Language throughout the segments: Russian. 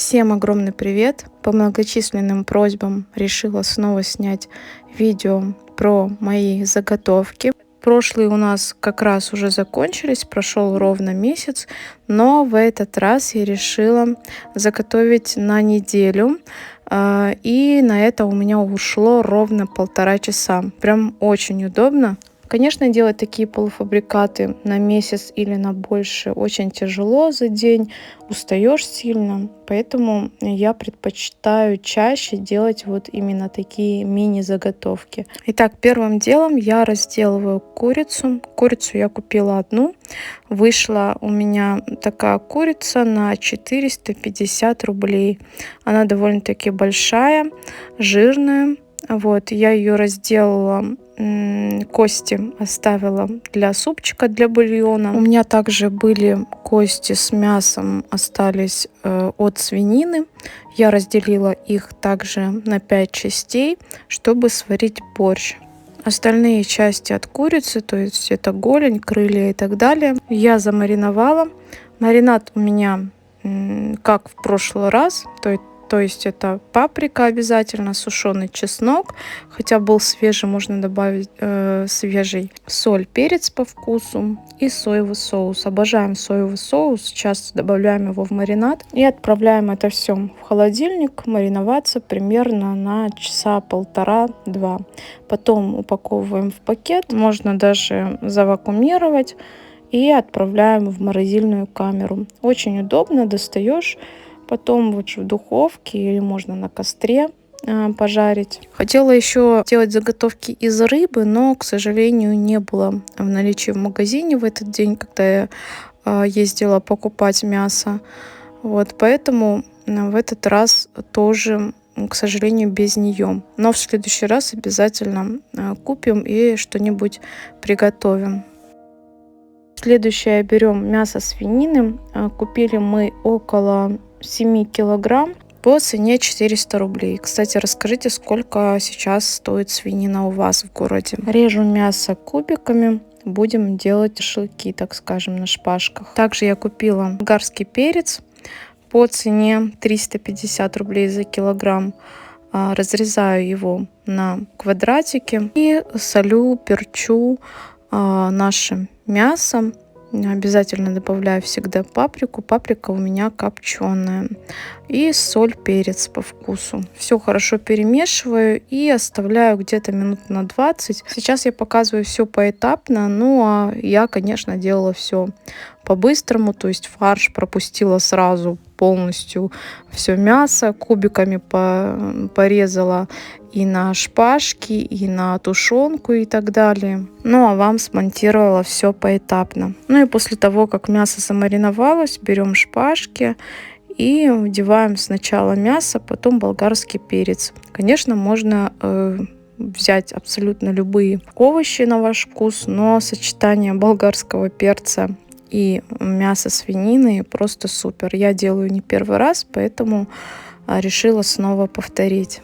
Всем огромный привет! По многочисленным просьбам решила снова снять видео про мои заготовки. Прошлые у нас как раз уже закончились, прошел ровно месяц, но в этот раз я решила заготовить на неделю. И на это у меня ушло ровно 1,5 часа. Прям очень удобно. Конечно, делать такие полуфабрикаты на месяц или на больше очень тяжело за день, устаешь сильно, поэтому я предпочитаю чаще делать вот именно такие мини-заготовки. Итак, первым делом я разделываю курицу. Курицу я купила одну. Вышла у меня такая курица на 450 рублей. Она довольно-таки большая, жирная. Вот, я ее разделала, кости оставила для супчика, для бульона. У меня также были кости с мясом, остались от свинины. Я разделила их также на 5 частей, чтобы сварить борщ. Остальные части от курицы, то есть это голень, крылья и так далее, я замариновала. Маринад у меня как в прошлый раз, то есть это паприка обязательно, сушеный чеснок, хотя был свежий, можно добавить свежий, соль, перец по вкусу и соевый соус. Обожаем соевый соус, часто добавляем его в маринад и отправляем это все в холодильник мариноваться примерно на часа 1,5-2. Потом упаковываем в пакет, можно даже завакуумировать и отправляем в морозильную камеру. Очень удобно, достаешь. Потом вот в духовке или можно на костре пожарить. Хотела еще делать заготовки из рыбы, но, к сожалению, не было в наличии в магазине в этот день, когда я ездила покупать мясо. Вот, поэтому в этот раз тоже, к сожалению, без нее. Но в следующий раз обязательно купим и что-нибудь приготовим. Следующее берем мясо свинины. Купили мы около 7 килограмм по цене 400 рублей. Кстати, расскажите, сколько сейчас стоит свинина у вас в городе. Режу мясо кубиками. Будем делать шашлыки, так скажем, на шпажках. Также я купила болгарский перец по цене 350 рублей за килограмм. Разрезаю его на квадратики и солю, перчу наше мясо. Обязательно добавляю всегда паприку. Паприка у меня копченая. И соль, перец по вкусу. Все хорошо перемешиваю и оставляю где-то минут на 20. Сейчас я показываю все поэтапно. Ну а я, конечно, делала все по-быстрому. То есть фарш пропустила сразу полностью все мясо. Кубиками порезала и на шпажки, и на тушенку и так далее. Ну а вам смонтировала все поэтапно. Ну и после того, как мясо замариновалось, берем шпажки и вдеваем сначала мясо, потом болгарский перец. Конечно, можно взять абсолютно любые овощи на ваш вкус, но сочетание болгарского перца и мяса свинины просто супер. Я делаю не первый раз, поэтому решила снова повторить.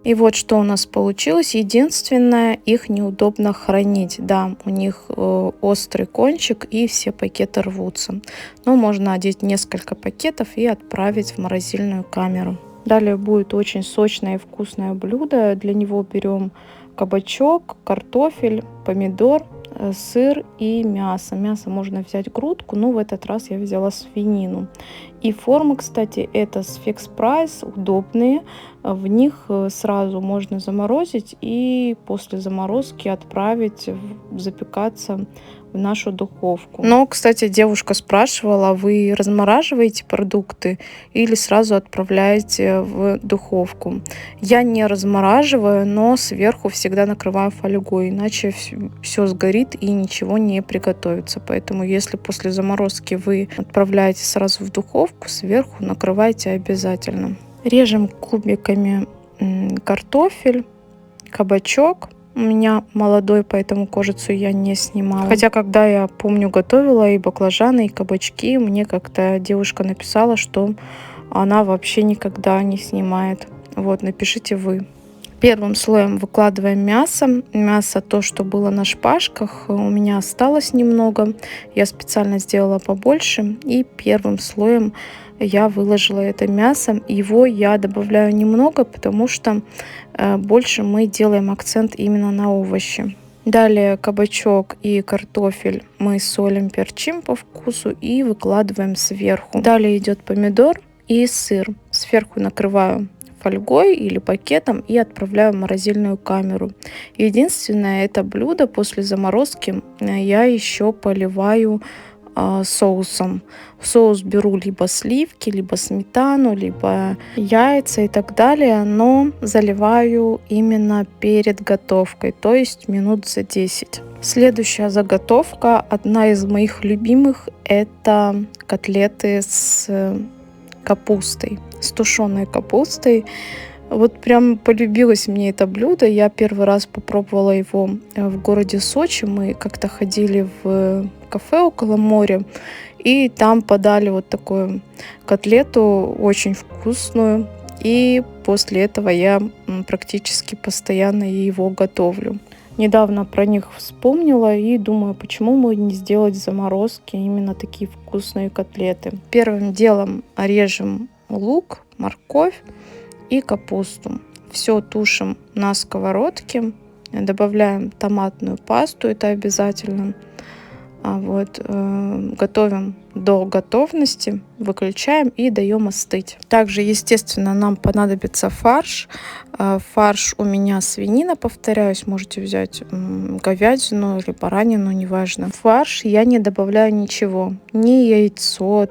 И вот что у нас получилось. Единственное, их неудобно хранить. Да, у них острый кончик и все пакеты рвутся. Но можно одеть несколько пакетов и отправить в морозильную камеру. Далее будет очень сочное и вкусное блюдо. Для него берем кабачок, картофель, помидор, сыр и мясо. Мясо можно взять грудку, но в этот раз я взяла свинину. И формы, кстати, это с Fix Price, удобные. В них сразу можно заморозить и после заморозки отправить запекаться в нашу духовку. Но, кстати, девушка спрашивала, вы размораживаете продукты или сразу отправляете в духовку? Я не размораживаю, но сверху всегда накрываю фольгой, иначе все сгорит и ничего не приготовится. Поэтому, если после заморозки вы отправляете сразу в духовку, сверху накрывайте обязательно. Режем кубиками картофель, кабачок. У меня молодой, поэтому кожицу я не снимала. Хотя, когда я помню, готовила и баклажаны, и кабачки, мне как-то девушка написала, что она вообще никогда не снимает. Вот, напишите вы. Первым слоем выкладываем мясо. Мясо, то, что было на шпажках, у меня осталось немного. Я специально сделала побольше. И первым слоем я выложила это мясо. Его я добавляю немного, потому что больше мы делаем акцент именно на овощи. Далее кабачок и картофель мы солим, перчим по вкусу и выкладываем сверху. Далее идет помидор и сыр. Сверху накрываю фольгой или пакетом и отправляю в морозильную камеру. Единственное, это блюдо после заморозки я еще поливаю соусом. В соус беру либо сливки, либо сметану, либо яйца и так далее, но заливаю именно перед готовкой, то есть минут за 10. Следующая заготовка, одна из моих любимых, это котлеты с капустой, с тушеной капустой. Вот прям полюбилось мне это блюдо. Я первый раз попробовала его в городе Сочи. Мы как-то ходили в кафе около моря, и там подали вот такую котлету, очень вкусную. И после этого я практически постоянно его готовлю. Недавно про них вспомнила и думаю, почему бы не сделать заморозки именно такие вкусные котлеты. Первым делом режем лук, морковь и капусту. Все тушим на сковородке, добавляем томатную пасту, это обязательно. Готовим до готовности, выключаем и даем остыть. Также, естественно, нам понадобится фарш. Фарш у меня свинина, повторяюсь, можете взять говядину или баранину, неважно. В фарш я не добавляю ничего, ни яйцо,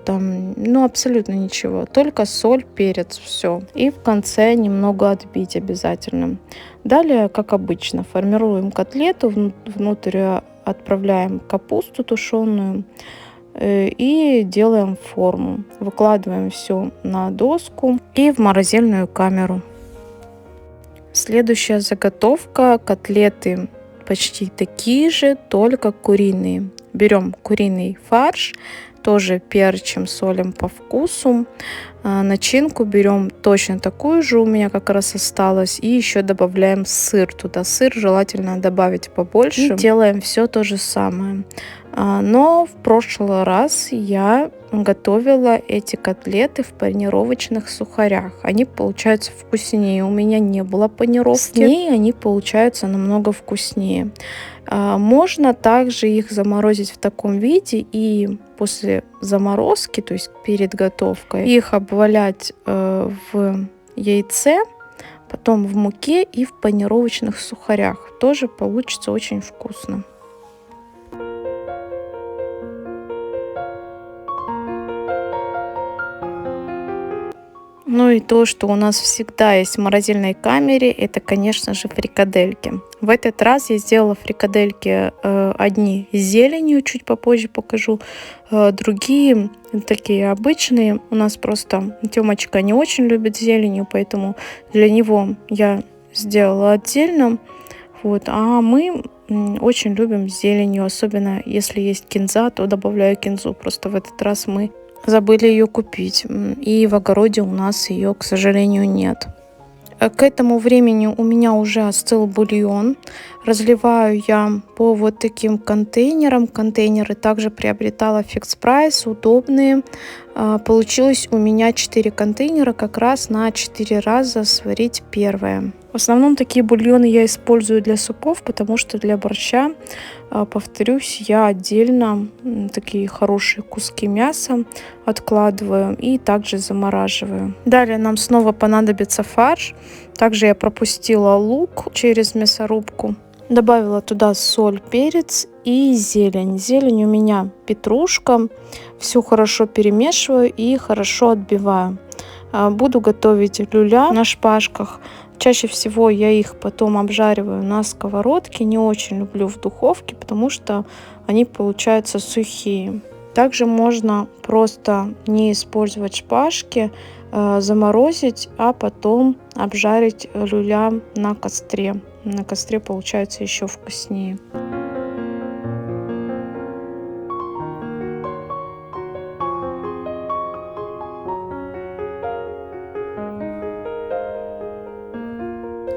абсолютно ничего, только соль, перец, все. И в конце немного отбить обязательно. Далее, как обычно, формируем котлету, внутрь отправляем капусту тушеную и делаем форму. Выкладываем все на доску и в морозильную камеру. Следующая заготовка. Котлеты почти такие же, только куриные. Берем куриный фарш, тоже перчим, солим по вкусу. Начинку берем точно такую же, у меня как раз осталось. И еще добавляем сыр туда. Сыр желательно добавить побольше. И делаем все то же самое. Но в прошлый раз я готовила эти котлеты в панировочных сухарях. Они получаются вкуснее. У меня не было панировки. С ней они получаются намного вкуснее. Можно также их заморозить в таком виде и после заморозки, то есть перед готовкой, их обвалять в яйце, потом в муке и в панировочных сухарях. Тоже получится очень вкусно. Ну и то, что у нас всегда есть в морозильной камере, это, конечно же, фрикадельки. В этот раз я сделала фрикадельки одни с зеленью, чуть попозже покажу. Другие такие обычные. У нас просто Тёмочка не очень любит зеленью, поэтому для него я сделала отдельно. А мы очень любим зеленью, особенно если есть кинза, то добавляю кинзу. Просто в этот раз мы забыли ее купить, и в огороде у нас ее, к сожалению, нет. К этому времени у меня уже остыл бульон. Разливаю я по вот таким контейнерам. Контейнеры также приобретала Fix Price, удобные. Получилось у меня 4 контейнера, как раз на 4 раза сварить первое. В основном такие бульоны я использую для супов, потому что для борща, повторюсь, я отдельно такие хорошие куски мяса откладываю и также замораживаю. Далее нам снова понадобится фарш. Также я пропустила лук через мясорубку. Добавила туда соль, перец и зелень. Зелень у меня петрушка. Все хорошо перемешиваю и хорошо отбиваю. Буду готовить люля на шпажках. Чаще всего я их потом обжариваю на сковородке. Не очень люблю в духовке, потому что они получаются сухие. Также можно просто не использовать шпажки, заморозить, а потом обжарить люля на костре. На костре получается еще вкуснее.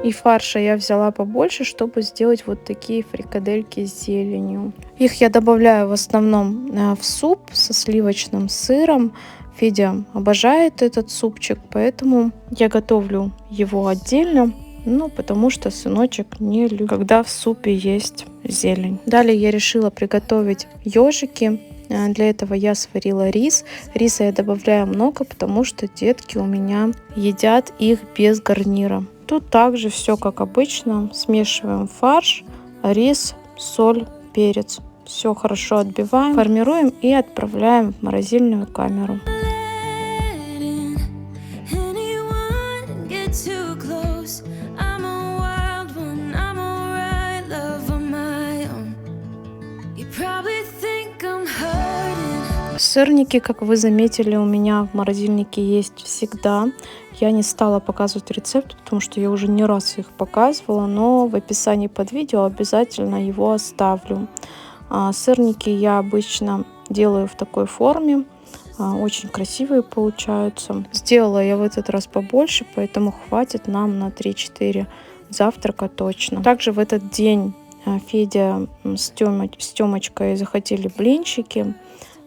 И фарша я взяла побольше, чтобы сделать вот такие фрикадельки с зеленью. Их я добавляю в основном в суп со сливочным сыром. Федя обожает этот супчик, поэтому я готовлю его отдельно. Ну, потому что сыночек не любит, когда в супе есть зелень. Далее я решила приготовить ежики. Для этого я сварила рис. Риса я добавляю много, потому что детки у меня едят их без гарнира. Тут также все как обычно. Смешиваем фарш, рис, соль, перец. Все хорошо отбиваем, формируем и отправляем в морозильную камеру. Сырники, как вы заметили, у меня в морозильнике есть всегда. Я не стала показывать рецепт, потому что я уже не раз их показывала, но в описании под видео обязательно его оставлю. Сырники я обычно делаю в такой форме. Очень красивые получаются. Сделала я в этот раз побольше, поэтому хватит нам на 3-4 завтрака точно. Также в этот день Федя с Тёмочкой захотели блинчики.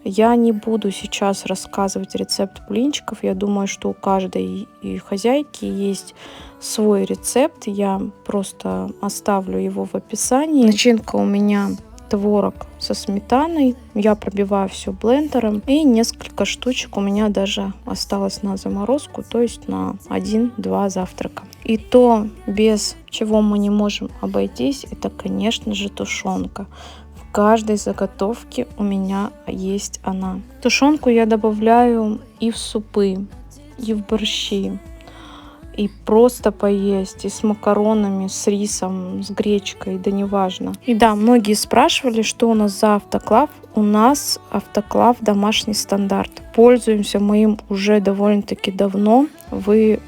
Я не буду сейчас рассказывать рецепт блинчиков. Я думаю, что у каждой и хозяйки есть свой рецепт. Я просто оставлю его в описании. Начинка у меня творог со сметаной. Я пробиваю все блендером. И несколько штучек у меня даже осталось на заморозку, то есть на 1-2 завтрака. И то, без чего мы не можем обойтись, это, конечно же, тушенка. В каждой заготовке у меня есть она. Тушенку я добавляю и в супы, и в борщи, и просто поесть, и с макаронами, с рисом, с гречкой, да неважно. И да, многие спрашивали, что у нас за автоклав. У нас автоклав домашний стандарт. Пользуемся мы им уже довольно-таки давно. Вы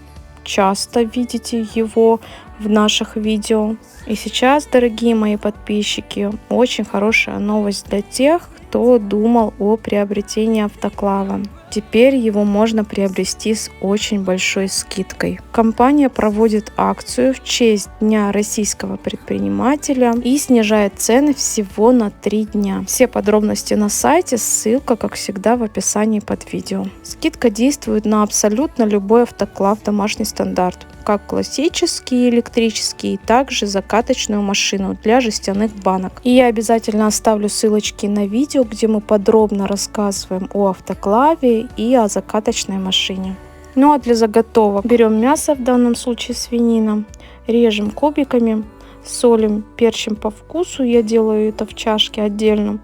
часто видите его в наших видео. И сейчас, дорогие мои подписчики, очень хорошая новость для тех, кто думал о приобретении автоклава. Теперь его можно приобрести с очень большой скидкой. Компания проводит акцию в честь Дня российского предпринимателя и снижает цены всего на 3 дня. Все подробности на сайте, ссылка, как всегда, в описании под видео. Скидка действует на абсолютно любой автоклав домашний стандарт, как классический, электрический, также закаточную машину для жестяных банок. И я обязательно оставлю ссылочки на видео, где мы подробно рассказываем о автоклаве и о закаточной машине. Ну а для заготовок берем мясо, в данном случае свинина, режем кубиками, солим, перчим по вкусу, я делаю это в чашке отдельно.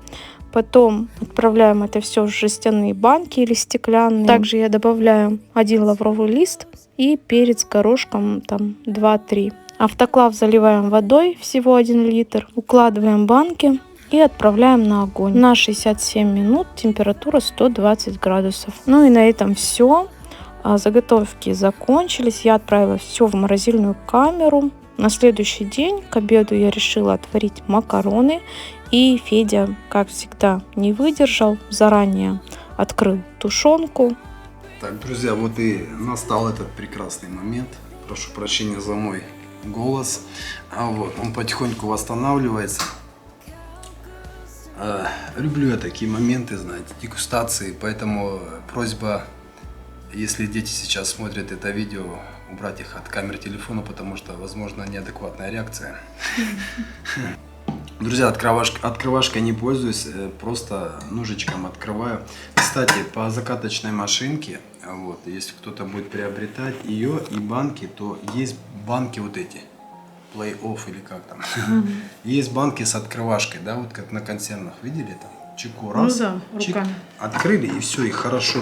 Потом отправляем это все в жестяные банки или стеклянные. Также я добавляю 1 лавровый лист и перец горошком, там 2-3. Автоклав заливаем водой, всего 1 литр. Укладываем банки и отправляем на огонь. На 67 минут, температура 120 градусов. Ну и на этом все. Заготовки закончились. Я отправила все в морозильную камеру. На следующий день к обеду я решила отварить макароны. И Федя, как всегда, не выдержал, заранее открыл тушенку. Так, друзья, вот и настал этот прекрасный момент. Прошу прощения за мой голос. Вот, он потихоньку восстанавливается. Люблю я такие моменты, знаете, дегустации. Поэтому просьба, если дети сейчас смотрят это видео, убрать их от камеры телефона, потому что, возможно, неадекватная реакция. Друзья, открывашкой не пользуюсь, просто ножичком открываю. Кстати, по закаточной машинке, вот, если кто-то будет приобретать ее и банки, то есть банки вот эти, play-off или как там. Есть банки с открывашкой, да, вот как на консервных, видели там? Чеку раз, ну да, руками. Открыли и все, и хорошо.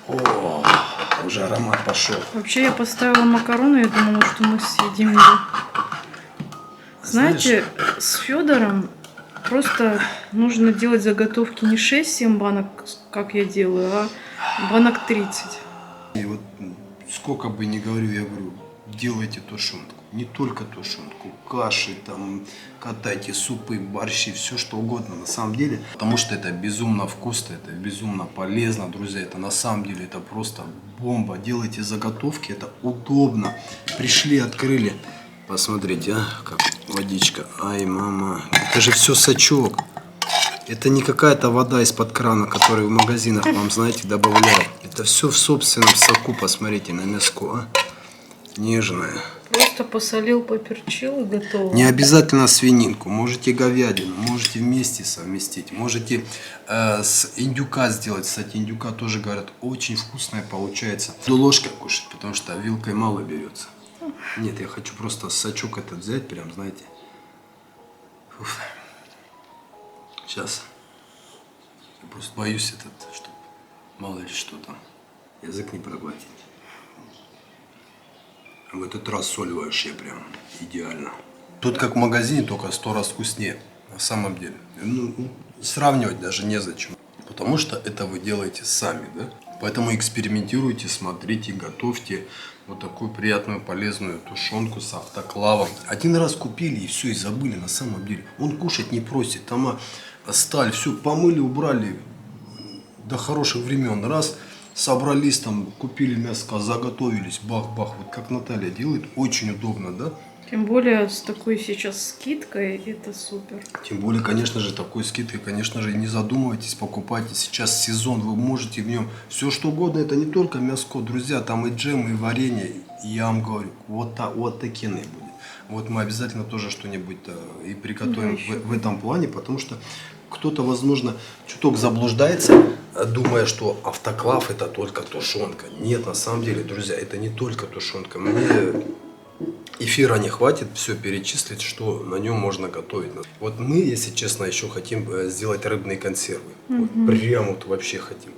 О, уже аромат пошел. Вообще я поставила макароны, я думала, что мы съедим его. Знаете, с Федором просто нужно делать заготовки не 6-7 банок, как я делаю, а банок 30. И вот сколько бы ни говорю, я говорю, делайте тушенку. Не только тушенку, каши, там, катайте супы, борщи, все что угодно на самом деле. Потому что это безумно вкусно, это безумно полезно, друзья. Это на самом деле, это просто бомба. Делайте заготовки, это удобно. Пришли, открыли. Посмотрите, как водичка. Ай, мама. Это же все сачок. Это не какая-то вода из-под крана, которую в магазинах вам, знаете, добавляют. Это все в собственном соку. Посмотрите на мяско. А? Нежное. Просто посолил, поперчил и готово. Не обязательно свининку. Можете говядину. Можете вместе совместить. Можете с индюка сделать. Кстати, индюка тоже, говорят, очень вкусная получается. Буду ложкой кушать, потому что вилкой мало берется. Нет, я хочу просто сачок этот взять, прям, знаете. Уф. Сейчас. Я просто боюсь чтобы мало ли что там. Язык не проглотить. В этот раз соль вообще прям идеально. Тут как в магазине, только 100 раз вкуснее. На самом деле. Ну, сравнивать даже незачем. Потому что это вы делаете сами, да? Поэтому экспериментируйте, смотрите, готовьте вот такую приятную, полезную тушенку с автоклавом. Один раз купили и все, и забыли на самом деле. Он кушать не просит. Там сталь, все помыли, убрали до хороших времен. Раз, собрались там, купили мяско, заготовились, бах-бах. Вот как Наталья делает, очень удобно, да? Тем более с такой сейчас скидкой это супер. Тем более, конечно же, такой скидкой, конечно же, не задумывайтесь, покупайте. Сейчас сезон, вы можете в нем все что угодно. Это не только мяско, друзья, там и джем, и варенье. И я вам говорю, вот такие будет. Вот мы обязательно тоже что-нибудь и приготовим в этом плане, потому что кто-то, возможно, чуток заблуждается, думая, что автоклав это только тушенка. Нет, на самом деле, друзья, это не только тушенка. Мне эфира не хватит все перечислить, что на нем можно готовить. Вот мы, если честно, еще хотим сделать рыбные консервы. Вот прям вот вообще хотим.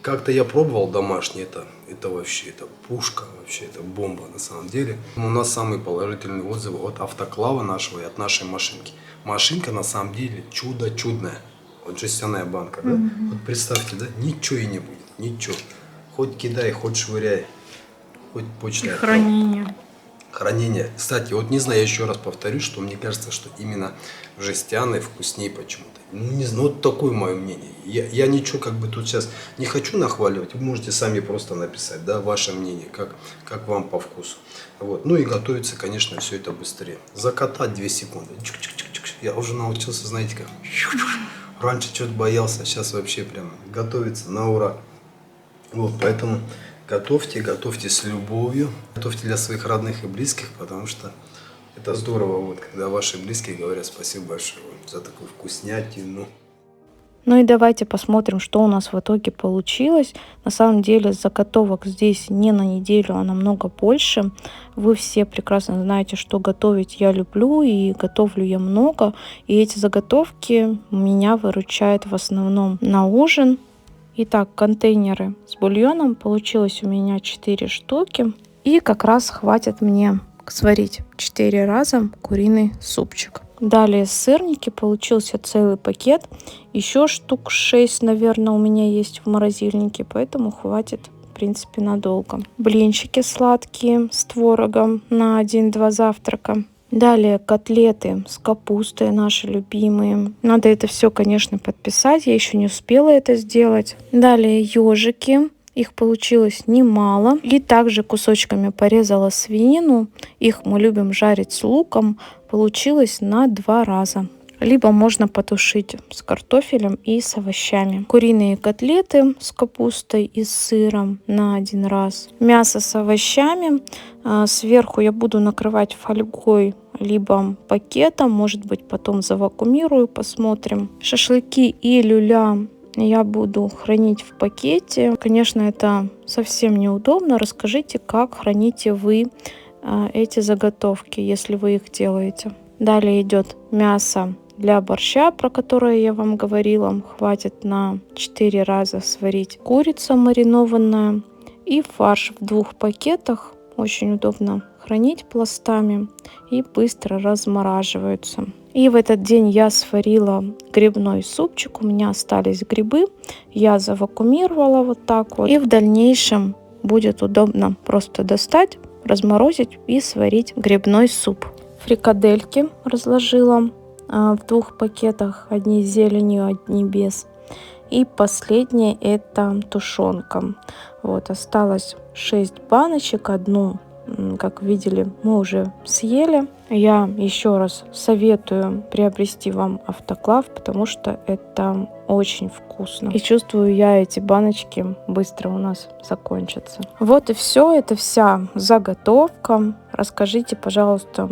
Как-то я пробовал домашние, это вообще, это пушка, вообще, это бомба на самом деле. У нас самые положительные отзывы от автоклава нашего и от нашей машинки. Машинка на самом деле чудо чудная. Вот жестяная банка, да? Вот представьте, да, ничего и не будет, ничего. Хоть кидай, хоть швыряй, хоть почтой. Хранение. Кстати, вот не знаю, я еще раз повторю, что мне кажется, что именно в жестяной вкуснее почему-то. Ну, не знаю, вот такое мое мнение. Я ничего как бы тут сейчас не хочу нахваливать. Вы можете сами просто написать, да, ваше мнение, как вам по вкусу. Вот. Ну и готовится, конечно, все это быстрее. Закатать 2 секунды. Чик-чик-чик-чик. Я уже научился, знаете как. Раньше что-то боялся, сейчас вообще прям готовится на ура. Вот, поэтому готовьте с любовью, готовьте для своих родных и близких, потому что это здорово, вот, когда ваши близкие говорят спасибо большое за такую вкуснятину. Ну и давайте посмотрим, что у нас в итоге получилось. На самом деле заготовок здесь не на неделю, а намного больше. Вы все прекрасно знаете, что готовить я люблю и готовлю я много. И эти заготовки меня выручают в основном на ужин. Итак, контейнеры с бульоном получилось у меня 4 штуки. И как раз хватит мне сварить 4 раза куриный супчик. Далее сырники. Получился целый пакет. Еще штук 6, наверное, у меня есть в морозильнике. Поэтому хватит, в принципе, надолго. Блинчики сладкие с творогом на 1-2 завтрака. Далее котлеты с капустой, наши любимые. Надо это все, конечно, подписать. Я еще не успела это сделать. Далее ежики. Их получилось немало. И также кусочками порезала свинину. Их мы любим жарить с луком. Получилось на 2 раза. Либо можно потушить с картофелем и с овощами. Куриные котлеты с капустой и с сыром на 1 раз. Мясо с овощами. Сверху я буду накрывать фольгой либо пакетом. Может быть, потом завакуумирую, посмотрим. Шашлыки и люля я буду хранить в пакете. Конечно, это совсем неудобно. Расскажите, как храните вы эти заготовки, если вы их делаете. Далее идет мясо для борща, про которое я вам говорила. Хватит на 4 раза сварить. Курица маринованная и фарш в 2 пакетах. Очень удобно хранить пластами и быстро размораживаются. И в этот день я сварила грибной супчик. У меня остались грибы. Я завакуумировала вот так вот. И в дальнейшем будет удобно просто достать, разморозить и сварить грибной суп. Фрикадельки разложила в 2 пакетах. Одни с зеленью, одни без. И последнее это тушенка. Вот, осталось 6 баночек. 1 как видели, мы уже съели. Я еще раз советую приобрести вам автоклав, потому что это очень вкусно. И чувствую я, эти баночки быстро у нас закончатся. Вот и все, это вся заготовка. Расскажите, пожалуйста,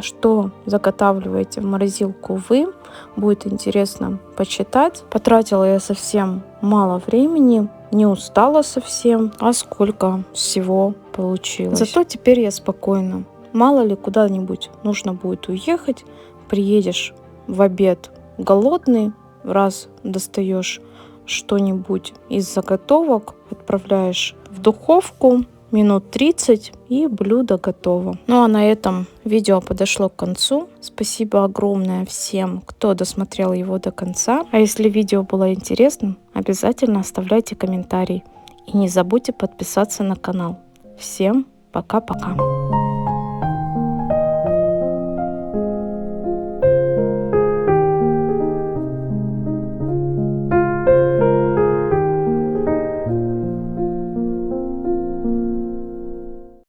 что заготавливаете в морозилку вы. Будет интересно почитать. Потратила я совсем мало времени, не устала совсем, а сколько всего получилось. Зато теперь я спокойна. Мало ли куда-нибудь нужно будет уехать, приедешь в обед голодный, раз достаешь что-нибудь из заготовок, отправляешь в духовку, минут 30 и блюдо готово. Ну а на этом видео подошло к концу. Спасибо огромное всем, кто досмотрел его до конца. А если видео было интересным, обязательно оставляйте комментарий. И не забудьте подписаться на канал. Всем пока-пока.